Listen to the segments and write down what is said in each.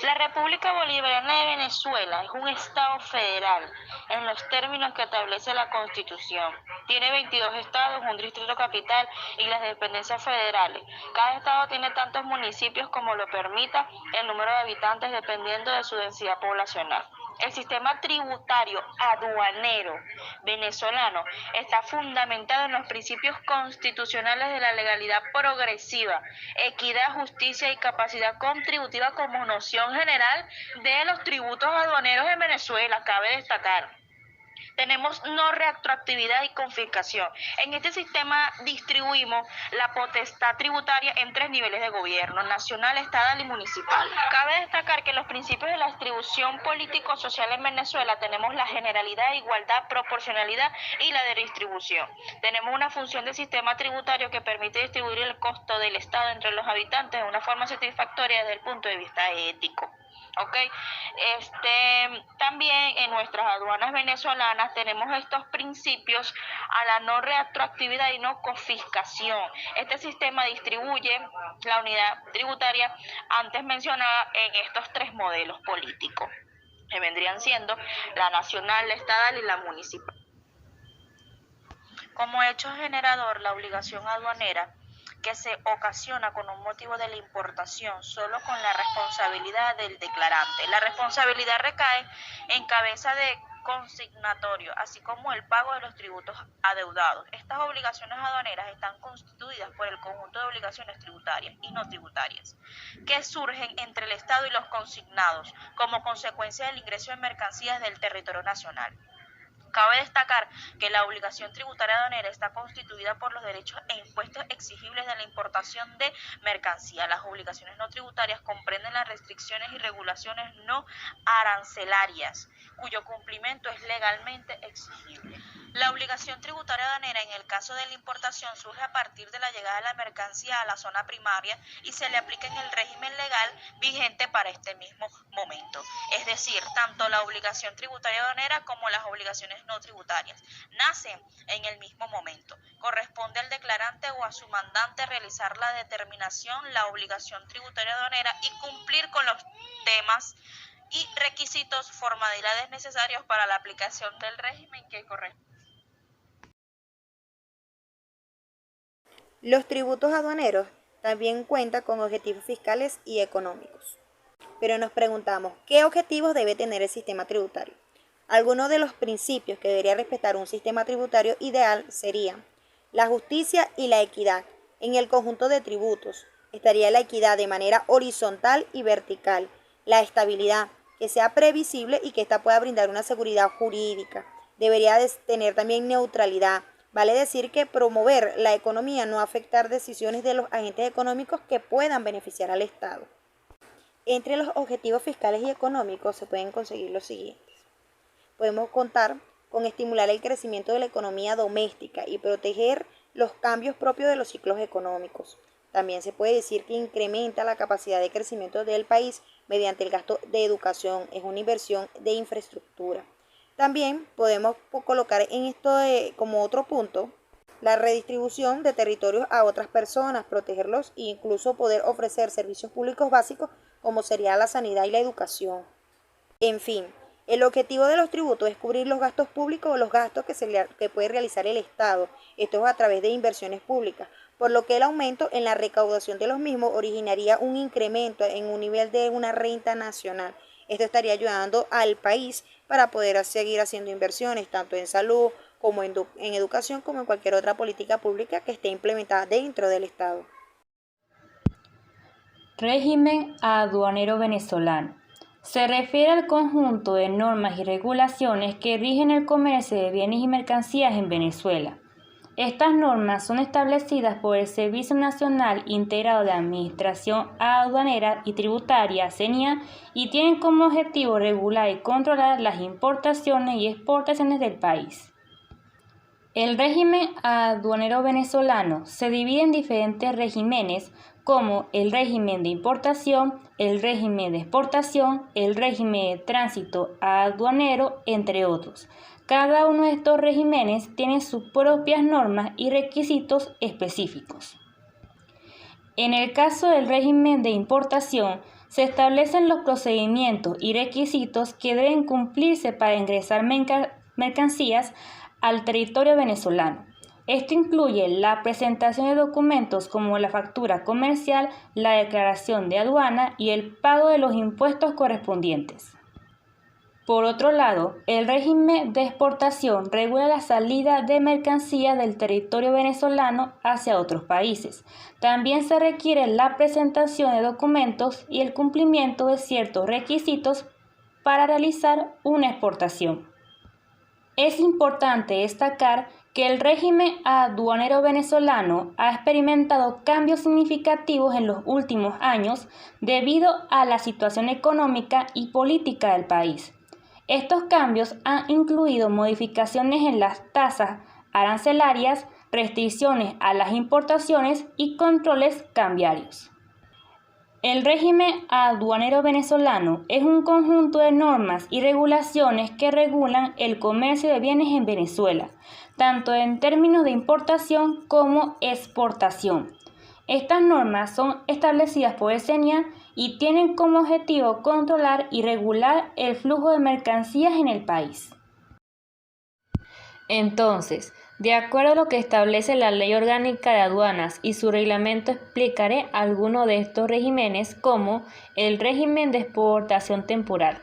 La República Bolivariana de Venezuela es un Estado federal en los términos que establece la Constitución. Tiene 22 estados, un distrito capital y las dependencias federales. Cada estado tiene tantos municipios como lo permita el número de habitantes dependiendo de su densidad poblacional. El sistema tributario aduanero venezolano está fundamentado en los principios constitucionales de la legalidad progresiva, equidad, justicia y capacidad contributiva como noción general de los tributos aduaneros en Venezuela, cabe destacar. Tenemos no retroactividad y confiscación. En este sistema distribuimos la potestad tributaria en 3 niveles de gobierno: nacional, estatal y municipal. Cabe destacar que los principios de la distribución político-social en Venezuela tenemos la generalidad, igualdad, proporcionalidad y la de distribución. Tenemos una función del sistema tributario que permite distribuir el costo del Estado entre los habitantes de una forma satisfactoria desde el punto de vista ético. Okay. También en nuestras aduanas venezolanas tenemos estos principios a la no retroactividad y no confiscación. Este sistema distribuye la unidad tributaria antes mencionada en estos 3 modelos políticos, que vendrían siendo la nacional, la estatal y la municipal. Como hecho generador, la obligación aduanera que se ocasiona con un motivo de la importación solo con la responsabilidad del declarante. La responsabilidad recae en cabeza de consignatorio, así como el pago de los tributos adeudados. Estas obligaciones aduaneras están constituidas por el conjunto de obligaciones tributarias y no tributarias que surgen entre el Estado y los consignados como consecuencia del ingreso de mercancías del territorio nacional. Cabe destacar que la obligación tributaria aduanera está constituida por los derechos e impuestos exigibles de la importación de mercancía. Las obligaciones no tributarias comprenden las restricciones y regulaciones no arancelarias, cuyo cumplimiento es legalmente exigible. La obligación tributaria aduanera en el caso de la importación surge a partir de la llegada de la mercancía a la zona primaria y se le aplica en el régimen legal vigente para este mismo momento. Es decir, tanto la obligación tributaria aduanera como las obligaciones no tributarias nacen en el mismo momento. Corresponde al declarante o a su mandante realizar la determinación, la obligación tributaria aduanera y cumplir con los temas y requisitos, formalidades necesarios para la aplicación del régimen que corresponde. Los tributos aduaneros también cuentan con objetivos fiscales y económicos. Pero nos preguntamos, ¿qué objetivos debe tener el sistema tributario? Algunos de los principios que debería respetar un sistema tributario ideal serían la justicia y la equidad. En el conjunto de tributos estaría la equidad de manera horizontal y vertical, la estabilidad, que sea previsible y que ésta pueda brindar una seguridad jurídica. Debería tener también neutralidad, vale decir que promover la economía, no afectar decisiones de los agentes económicos que puedan beneficiar al Estado. Entre los objetivos fiscales y económicos se pueden conseguir los siguientes. Podemos contar con estimular el crecimiento de la economía doméstica y proteger los cambios propios de los ciclos económicos. También se puede decir que incrementa la capacidad de crecimiento del país mediante el gasto de educación, es una inversión de infraestructura. También podemos colocar en esto como otro punto la redistribución de territorios a otras personas, protegerlos e incluso poder ofrecer servicios públicos básicos como sería la sanidad y la educación. En fin, el objetivo de los tributos es cubrir los gastos públicos o los gastos que puede realizar el Estado, esto es a través de inversiones públicas, por lo que el aumento en la recaudación de los mismos originaría un incremento en un nivel de una renta nacional. Esto estaría ayudando al país para poder seguir haciendo inversiones, tanto en salud como en educación, como en cualquier otra política pública que esté implementada dentro del Estado. Régimen aduanero venezolano. Se refiere al conjunto de normas y regulaciones que rigen el comercio de bienes y mercancías en Venezuela. Estas normas son establecidas por el Servicio Nacional Integrado de Administración Aduanera y Tributaria, CENIA, y tienen como objetivo regular y controlar las importaciones y exportaciones del país. El régimen aduanero venezolano se divide en diferentes regímenes como el régimen de importación, el régimen de exportación, el régimen de tránsito aduanero, entre otros. Cada uno de estos regímenes tiene sus propias normas y requisitos específicos. En el caso del régimen de importación, se establecen los procedimientos y requisitos que deben cumplirse para ingresar mercancías al territorio venezolano. Esto incluye la presentación de documentos como la factura comercial, la declaración de aduana y el pago de los impuestos correspondientes. Por otro lado, el régimen de exportación regula la salida de mercancías del territorio venezolano hacia otros países. También se requiere la presentación de documentos y el cumplimiento de ciertos requisitos para realizar una exportación. Es importante destacar que el régimen aduanero venezolano ha experimentado cambios significativos en los últimos años debido a la situación económica y política del país. Estos cambios han incluido modificaciones en las tasas arancelarias, restricciones a las importaciones y controles cambiarios. El régimen aduanero venezolano es un conjunto de normas y regulaciones que regulan el comercio de bienes en Venezuela, tanto en términos de importación como exportación. Estas normas son establecidas por el CENIA y tienen como objetivo controlar y regular el flujo de mercancías en el país. Entonces, de acuerdo a lo que establece la Ley Orgánica de Aduanas y su reglamento, explicaré algunos de estos regímenes, como el régimen de exportación temporal.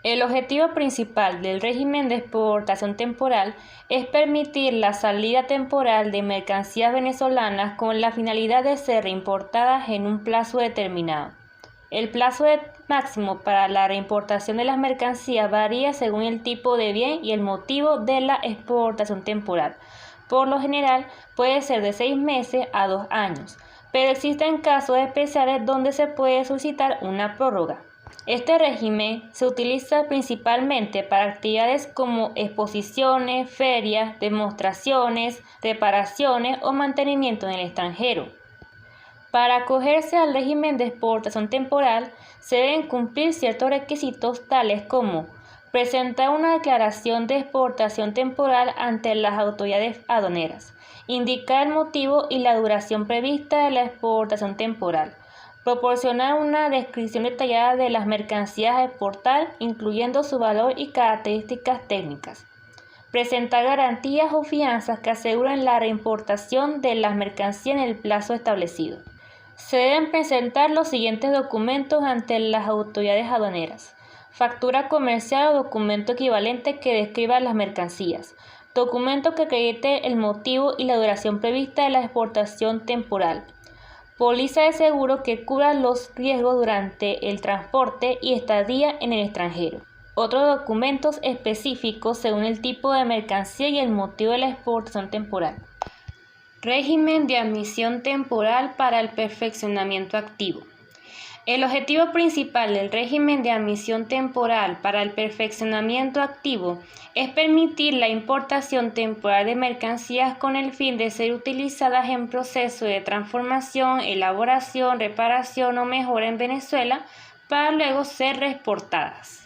El objetivo principal del régimen de exportación temporal es permitir la salida temporal de mercancías venezolanas con la finalidad de ser reimportadas en un plazo determinado. El plazo máximo para la reimportación de las mercancías varía según el tipo de bien y el motivo de la exportación temporal. Por lo general, puede ser de 6 meses a 2 años, pero existen casos especiales donde se puede solicitar una prórroga. Este régimen se utiliza principalmente para actividades como exposiciones, ferias, demostraciones, reparaciones o mantenimiento en el extranjero. Para acogerse al régimen de exportación temporal, se deben cumplir ciertos requisitos tales como presentar una declaración de exportación temporal ante las autoridades aduaneras, indicar el motivo y la duración prevista de la exportación temporal, proporcionar una descripción detallada de las mercancías a exportar, incluyendo su valor y características técnicas, presentar garantías o fianzas que aseguren la reimportación de las mercancías en el plazo establecido. Se deben presentar los siguientes documentos ante las autoridades aduaneras: factura comercial o documento equivalente que describa las mercancías, documento que acredite el motivo y la duración prevista de la exportación temporal, póliza de seguro que cubra los riesgos durante el transporte y estadía en el extranjero. Otros documentos específicos según el tipo de mercancía y el motivo de la exportación temporal. Régimen de admisión temporal para el perfeccionamiento activo. El objetivo principal del régimen de admisión temporal para el perfeccionamiento activo es permitir la importación temporal de mercancías con el fin de ser utilizadas en proceso de transformación, elaboración, reparación o mejora en Venezuela para luego ser reexportadas.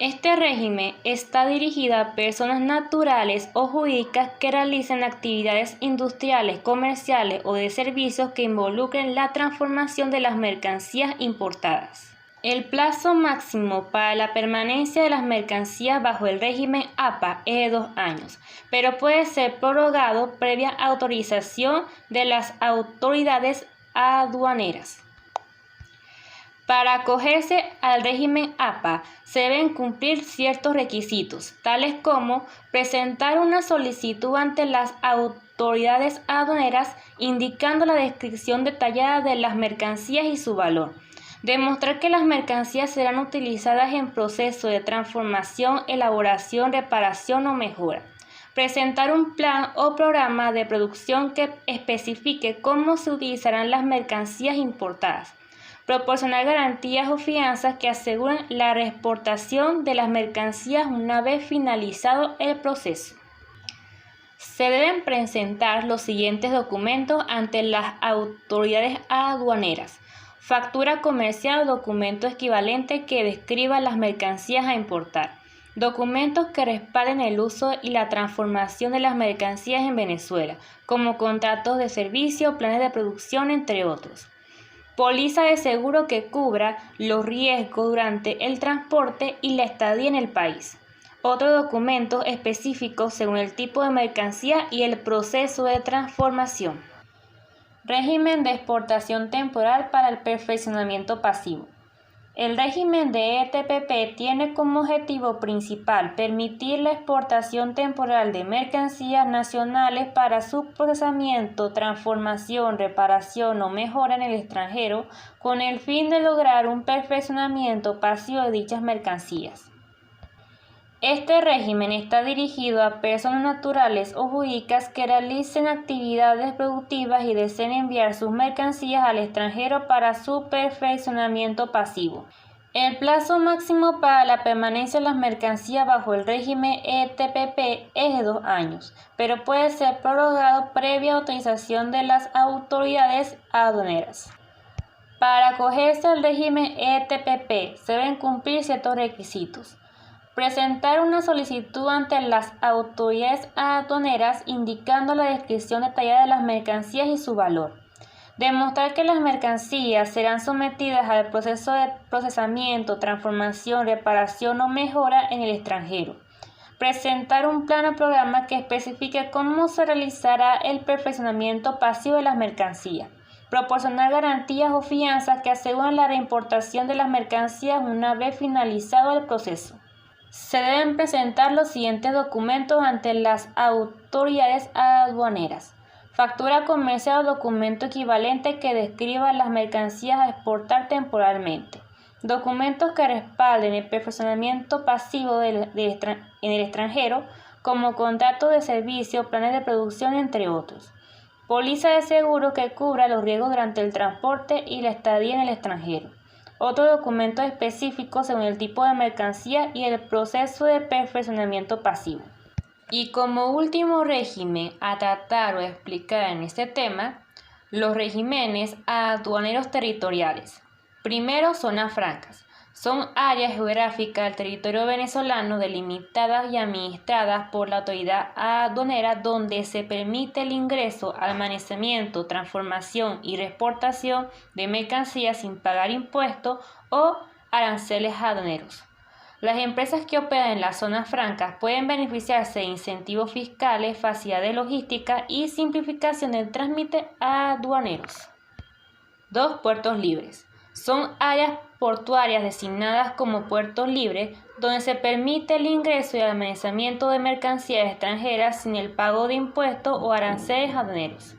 Este régimen está dirigido a personas naturales o jurídicas que realicen actividades industriales, comerciales o de servicios que involucren la transformación de las mercancías importadas. El plazo máximo para la permanencia de las mercancías bajo el régimen APA es de 2 años, pero puede ser prorrogado previa autorización de las autoridades aduaneras. Para acogerse al régimen APA se deben cumplir ciertos requisitos, tales como presentar una solicitud ante las autoridades aduaneras indicando la descripción detallada de las mercancías y su valor, demostrar que las mercancías serán utilizadas en proceso de transformación, elaboración, reparación o mejora, presentar un plan o programa de producción que especifique cómo se utilizarán las mercancías importadas, proporcionar garantías o fianzas que aseguren la reexportación de las mercancías una vez finalizado el proceso. Se deben presentar los siguientes documentos ante las autoridades aduaneras: factura comercial o documento equivalente que describa las mercancías a importar, documentos que respalden el uso y la transformación de las mercancías en Venezuela, como contratos de servicio, planes de producción, entre otros. Póliza de seguro que cubra los riesgos durante el transporte y la estadía en el país. Otros documentos específicos según el tipo de mercancía y el proceso de transformación. Régimen de exportación temporal para el perfeccionamiento pasivo. El régimen de ETPP tiene como objetivo principal permitir la exportación temporal de mercancías nacionales para su procesamiento, transformación, reparación o mejora en el extranjero con el fin de lograr un perfeccionamiento pasivo de dichas mercancías. Este régimen está dirigido a personas naturales o jurídicas que realicen actividades productivas y deseen enviar sus mercancías al extranjero para su perfeccionamiento pasivo. El plazo máximo para la permanencia de las mercancías bajo el régimen ETPP es de 2 años, pero puede ser prorrogado previa autorización de las autoridades aduaneras. Para acogerse al régimen ETPP se deben cumplir ciertos requisitos. Presentar una solicitud ante las autoridades aduaneras indicando la descripción detallada de las mercancías y su valor. Demostrar que las mercancías serán sometidas al proceso de procesamiento, transformación, reparación o mejora en el extranjero. Presentar un plan o programa que especifique cómo se realizará el perfeccionamiento pasivo de las mercancías. Proporcionar garantías o fianzas que aseguren la reimportación de las mercancías una vez finalizado el proceso. Se deben presentar los siguientes documentos ante las autoridades aduaneras. Factura comercial o documento equivalente que describa las mercancías a exportar temporalmente. Documentos que respalden el perfeccionamiento pasivo en el extranjero, como contratos de servicio, planes de producción, entre otros. Póliza de seguro que cubra los riesgos durante el transporte y la estadía en el extranjero. Otros documentos específicos según el tipo de mercancía y el proceso de perfeccionamiento pasivo. Y como último régimen a tratar o explicar en este tema, los regímenes aduaneros territoriales. Primero, zonas francas. Son áreas geográficas del territorio venezolano delimitadas y administradas por la autoridad aduanera donde se permite el ingreso, almacenamiento, transformación y reexportación de mercancías sin pagar impuestos o aranceles aduaneros. Las empresas que operan en las zonas francas pueden beneficiarse de incentivos fiscales, facilidades logísticas y simplificación del trámite aduaneros. 2. Puertos libres. Son áreas portuarias designadas como puertos libres donde se permite el ingreso y almacenamiento de mercancías extranjeras sin el pago de impuestos o aranceles aduaneros.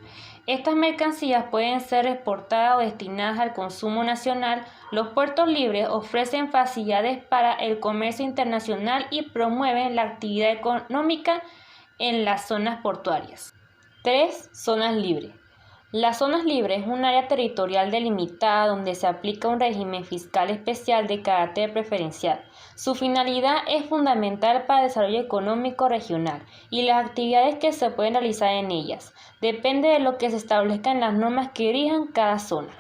Estas mercancías pueden ser exportadas o destinadas al consumo nacional. Los puertos libres ofrecen facilidades para el comercio internacional y promueven la actividad económica en las zonas portuarias. 3. Zonas libres. Las zonas libres es un área territorial delimitada donde se aplica un régimen fiscal especial de carácter preferencial. Su finalidad es fundamental para el desarrollo económico regional y las actividades que se pueden realizar en ellas. Depende de lo que se establezca en las normas que rijan cada zona.